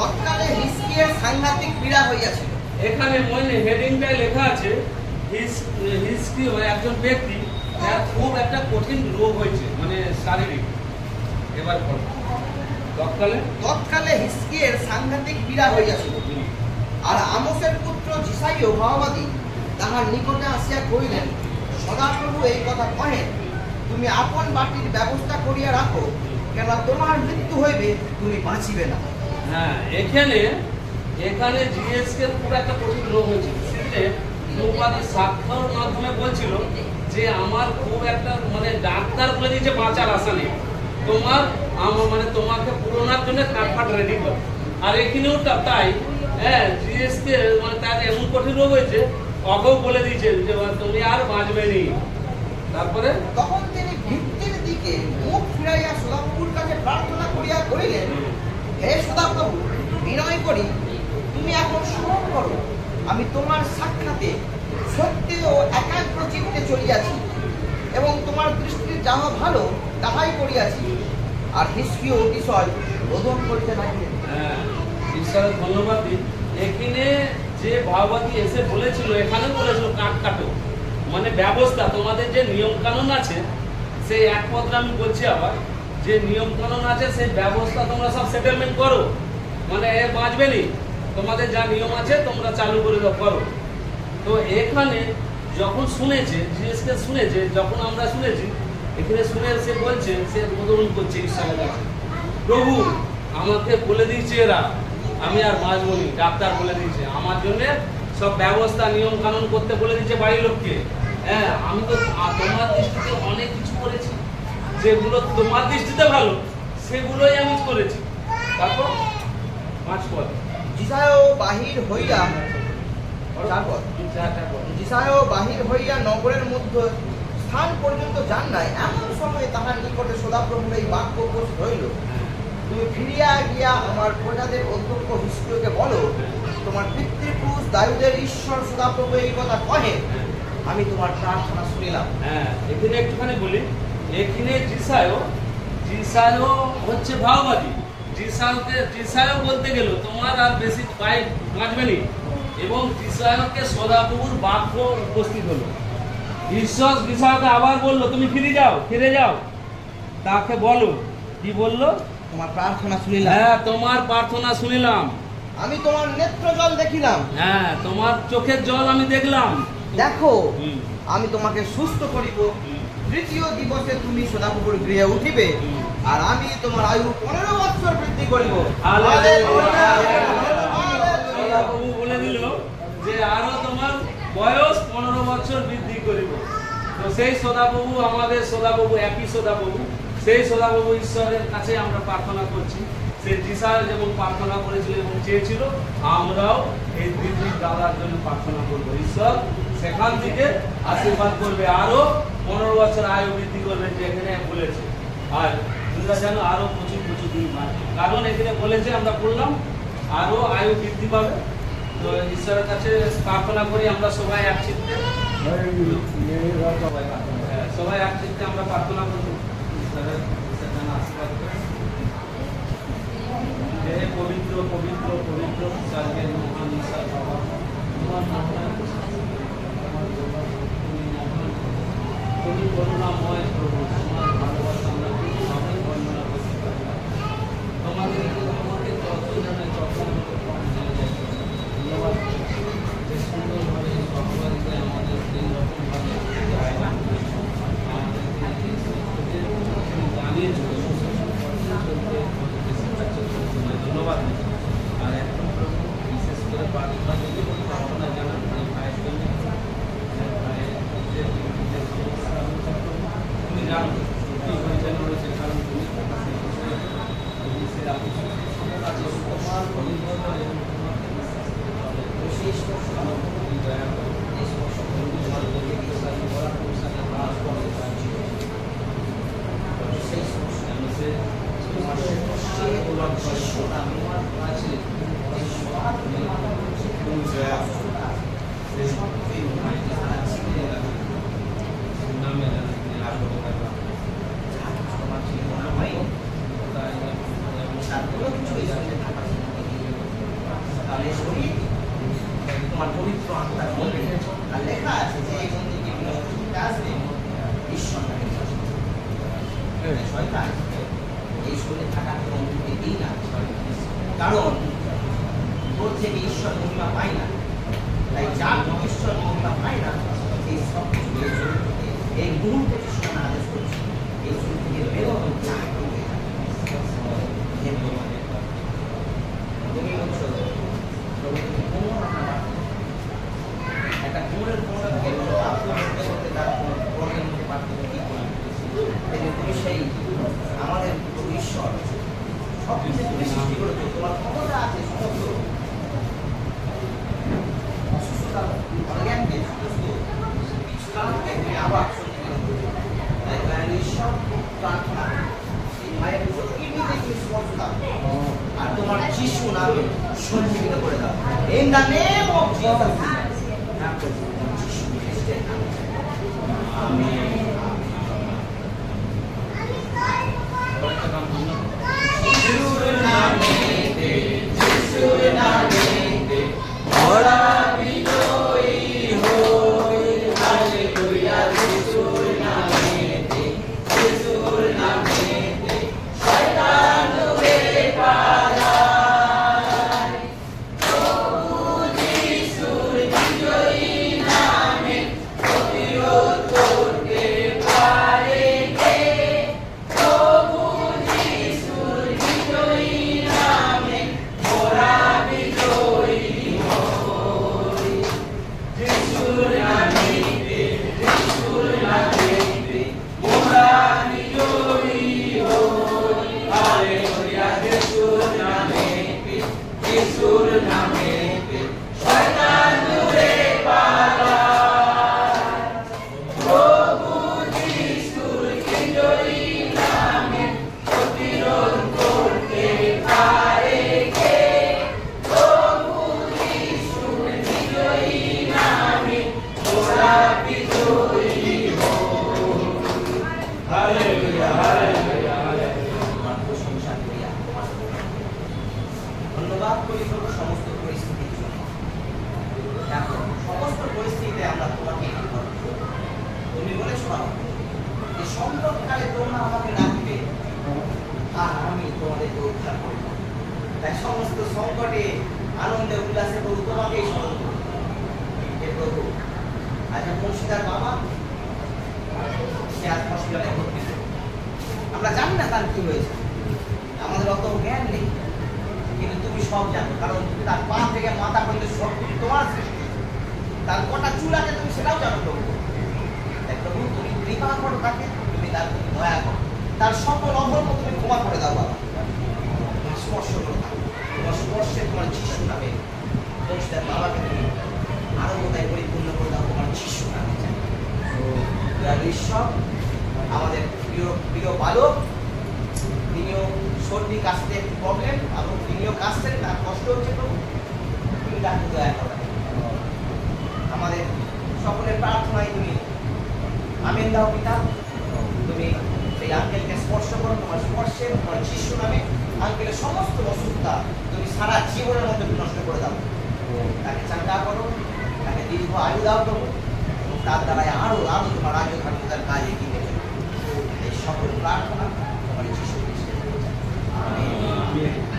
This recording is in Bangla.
তৎকালে হিজকিয়ের সাংঘাতিক পীড়া হইয়াছিল। এখানে মনে হেডিংটায় লেখা আছে হিজকি একজন ব্যক্তি যার খুব একটা কঠিন রোগ হয়েছে, মানে শারীরিক। এবার তৎকালে হিজকিয়ের সাংঘাতিক পীড়া হইয়াছিল। আর আমোসের পুত্র জিসাইও ভাববাদী তাহার নিকটে আসিয়া কহিলেন, সদাপ্রভু এই কথা কহেন, তুমি আপন বাটির ব্যবস্থা করিয়া রাখো, কেন তোমার মৃত্যু হইবে, তুমি বাঁচিবে না। হ্যাঁ, এখানে জিএসকে পুরো একটা কঠিন রোগ হয়েছিল। সেটা নৌবাদী সাক্ষর মাধ্যমে বলছিল যে আমার খুব একটা মানে ডাক্তার বলে দিয়েছে বাঁচার আশা নেই, তোমাকে পুরোনার জন্য কাঠফাট রেডি কর। আর এখানেও তাই, হ্যাঁ, জিএসকে মানে তার এমন কঠিন রোগ হয়েছে, অগেও বলে দিয়েছে যে তুমি আর বাঁচবে নি। তারপরে তখন তিনি ভিত্তির দিকে মুখ ফিরাইয়া সদাপ্রভুর কাছে প্রার্থনা করিয়া করিলেন, হে সদাপ্রভু, বিনয় করি তুমি এখন স্মরণ করো, আমি তোমার সাক্ষাতে সত্যি ও একাগ্র চিত্তে চলিয়াছি এবং তোমার দৃষ্টির যাহা ভালো তাহাই করিয়াছি। আর হিজকিয় বিষয় রোদন করিতে লাগিলেন। হ্যাঁ, ঈশ্বরের ধন্যবাদ দিন। এখানে যে ভাববাদী এসে বলেছিল, এখানে বলেছিল কাটো, মানে ব্যবস্থা, তোমাদের যে নিয়ম কানুন আছে সেই এক পত্র আমি বলছি আবার, যে নিয়ম কানুন আছে সেই ব্যবস্থা তোমরা সব সেটেলমেন্ট করো, মানে এ বাঁচবে নি, তোমাদের যা নিয়ম আছে তোমরা চালু করে করো। তো এখানে যখন শুনেছে, জিএসকে শুনেছে, যখন আমরা শুনেছি, এখানে শুনে সে বলছে, সে উদ্বোধন করছে ঈশ্বরের কাছে, প্রভু আমাকে বলে দিয়েছে এরা আমি আর বাঁচবো নি, ডাক্তার বলে দিয়েছে আমার জন্য সব ব্যবস্থা নিয়ম কানুন করতে বলে দিয়েছে বাড়ির লোককে। হ্যাঁ, আমি তো তোমার দৃষ্টিতে অনেক কিছু করেছি, যেগুলো তোমার দৃষ্টিতে ভালো সেগুলোই আমি করেছি। তারপর 5 পদ, জিসায়ও বাহির হইয়া নগরের মধ্যে স্থান পর্যন্ত যান নাই, এমন সময় তাহার নিকটে সদাপ্রভুর এই বাক্য উপস্থিত হইল, তুমি ফিরিয়া গিয়া আমার প্রজাদের অধ্যক্ষ হিজকিয়কে বলো, তোমার পিতৃপুরুষ দাউদের ঈশ্বর সদাপ্রভু এই কথা কহে, আমি তোমার প্রার্থনা শুনিলাম। হ্যাঁ, এখানে একটুখানি বলি, এখানে জিসায়ও হচ্ছে ভাববাদী। জিসায়ও বলতে গেল তোমার আর বেশি বাঁচবে নি, এবং জিসায়কে সদাপ্রভুর বাক্য উপস্থিত হলো। ঈশ্বর জিসায়কে আবার বললো তুমি ফিরে যাও, তাকে বলো, কি বললো? তোমার প্রার্থনা শুনিলাম। হ্যাঁ, তোমার প্রার্থনা শুনিলাম, আমি তোমার নেত্র জল দেখিলাম। হ্যাঁ, তোমার চোখের জল আমি দেখলাম। দেখো, আমি তোমাকে সুস্থ করিব, তৃতীয় দিবসে তুমি সদাপ্রভুর গৃহে উঠিবে, আর আমি তোমার আয়ু 15 বছর বৃদ্ধি করিব। সদাপ্রভু বলে দিল যে আরো তোমার বয়স 15 বছর বৃদ্ধি করিব। তো সেই সদাপ্রভু, আমাদের সদাপ্রভু একই সদাপ্রভু, সেই সদাপ্রভু ঈশ্বরের কাছে আমরা প্রার্থনা করছি। সে জিসায় যেমন প্রার্থনা করেছিল এবং চেয়েছিল, আমরাও এই দিদি দাদার জন্য প্রার্থনা করবো। ঈশ্বর সেখান থেকে আশীর্বাদ করবে, আরো 15 বছর আয়ু বৃদ্ধি করবে, যেখানে বলেছে। আর তোমরা জানো আরো প্রচুর দিন বাঁচবে, কারণ এখানে বলেছে, আমরা বললাম আরো আয়ু বৃদ্ধি পাবে। তো ঈশ্বরের কাছে প্রার্থনা করি আমরা সবাই একচিত্তে, আমরা প্রার্থনা করব, ঈশ্বরের আশীর্বাদ করে। পবিত্র পবিত্র পবিত্র স্বর্গের মহান ঈশ্বর বাবা, তোমার তুমি করুণাময় প্রভু, তোমার ভালোবাসা আমরা সবাই বর্ণনা করতে পারি। তোমাকে যত জানে তত আমাকে কম জেনে যায়। ধন্যবাদ, যে সুন্দরভাবে ভগবানকে আমাদের এই রকমভাবে জানিয়েছ, ধন্যবাদ। আর এখন প্রভু বিশেষ করে প্রার্থনা জানান ভাইয়ের জন্য, তুমি জানো কি হয়েছে না হয়েছে, কারণ তুমি তোমার অভিজ্ঞতা এবং তাহলে শরীর তোমার পবিত্র আত্মার মন্দির। আর লেখা আছে যে এই মন্দিরকে বিনষ্ট করতে আসবে ঈশ্বর নামে শয়তান এই শরীরে থাকা মন্দিরকে দিই না, কারণ তোর থেকে ঈশ্বর মহিমা পায় না। তাই যার ঈশ্বর মহিমা পায় না এই সব কিছু এই মুহূর্তে ঈশ্বর আদেশ করছে এই শরীর থেকে বেরোনো চায় তুমি বলছো একটা কুমোরের কোমরা থেকে করতে তার কোমরের মধ্যে পার্থক্য কি করে তুমি সেই আমাদের ঈশ্বর সব কিছু তুমি সৃষ্টি করেছো, তোমার ক্ষমতা আছে সমস্ত অসুস্থতা অজ্ঞানকে সুস্থ কিছু কারণকে তুমি আবার ঈশ্বর প্রার্থনা মায়ের কিডনিতে তুমি স্পর্শ দাও আর তোমার যিশু নামে সঞ্জীবিত করে দাও। In the name of Jesus. যিশু খ্রিস্টের নামে। আমেন। যিশুর নামেতে, যিশুর নামেতে মোরা বিজয়ী হই। হালেলুয়া। যিশুর নামেতে, যিশুর নামেতে শয়তান উড়ে পালায়। প্রভু যিশুর বিজয়ী নামে প্রতিরোধ করতে পারে কে? প্রভু যিশুর বিজয়ী নামে মোরা বিজয়ী হই। যিশুর নামেতে, যিশুর নামেতে মোরা বিজয়ী হই। হালেলুয়া। যিশুর নামেতে, যিশুর নামেতে শয়তান দূরে পালায়। প্রভু যিশুর বিজয়ী নামে প্রতিরোধ করতে পারে কে? প্রভু যিশুর বিজয়ী নামে মোরা বিজয়ী হই। হালেলুয়া। হালেলুয়া। তোমার প্রশংসা করি, তোমার ধন্যবাদ করি সমস্ত পরিস্থিতির জন্য। দেখো সমস্ত পরিস্থিতিতে আমরা তোমাকে তুমি বলেছো যে সংকটকালে তোমরা আমাকে রাখবে আর আমি তোমাদেরকে উদ্ধার করব। তাই সমস্ত সংকটে আনন্দে উল্লাসে প্রভু তোমাকেই স্মরণ করব। হে প্রভু, আজ মুর্শিদার বাবা সে আজ হসপিটালে ভর্তি। আমরা জানি না তার কি হয়েছে, আমাদের অত জ্ঞান নেই, কিন্তু তুমি সব জানো, কারণ তুমি তার পা থেকে মাথা পর্যন্ত সব কিছু তোমার সৃষ্টি। তার কটা চুল আছে তুমি সেটাও জানো প্রভু। তাই প্রভু তুমি কৃপা করো তাকে, তুমি তার প্রতি দয়া করো, তার সকল অধর্ম তুমি ক্ষমা করে দাও বাবা। স্পর্শ করো তোমার স্পর্শে তোমার যিশু নামে মুর্শিদার বাবাকে তুমি আরো বোধহয় পরিপূর্ণ করে দাও তোমার যিশু নামে। চাই ঈশ্বর আমাদের প্রিয় প্রিয় বালক, তিনিও সর্দি কাশতে একটু প্রবলেম এবং তিনিও কাশছেন, তার কষ্ট হচ্ছে প্রভু, তুমি তাকে দয়া করো। আমাদের সকলের প্রার্থনায় তুমি আমেন দাও পিতা। তুমি সেই আঙ্কেলকে স্পর্শ করো তোমার স্পর্শে, তোমার যিশু নামে আঙ্কেলের সমস্ত অসুস্থতা তুমি সারা জীবনের মধ্যে নষ্ট করে দাও। তাকে চাঙ্গা করো, তাকে দীর্ঘ আয়ু দাও প্রভু, এবং তার দ্বারাই আরো আরো তোমার আয়ু ধার্মিকতার কাজ এগিয়ে নেবে। এই সকল প্রার্থনা তোমার যিশু খ্রিস্টের। আমেন।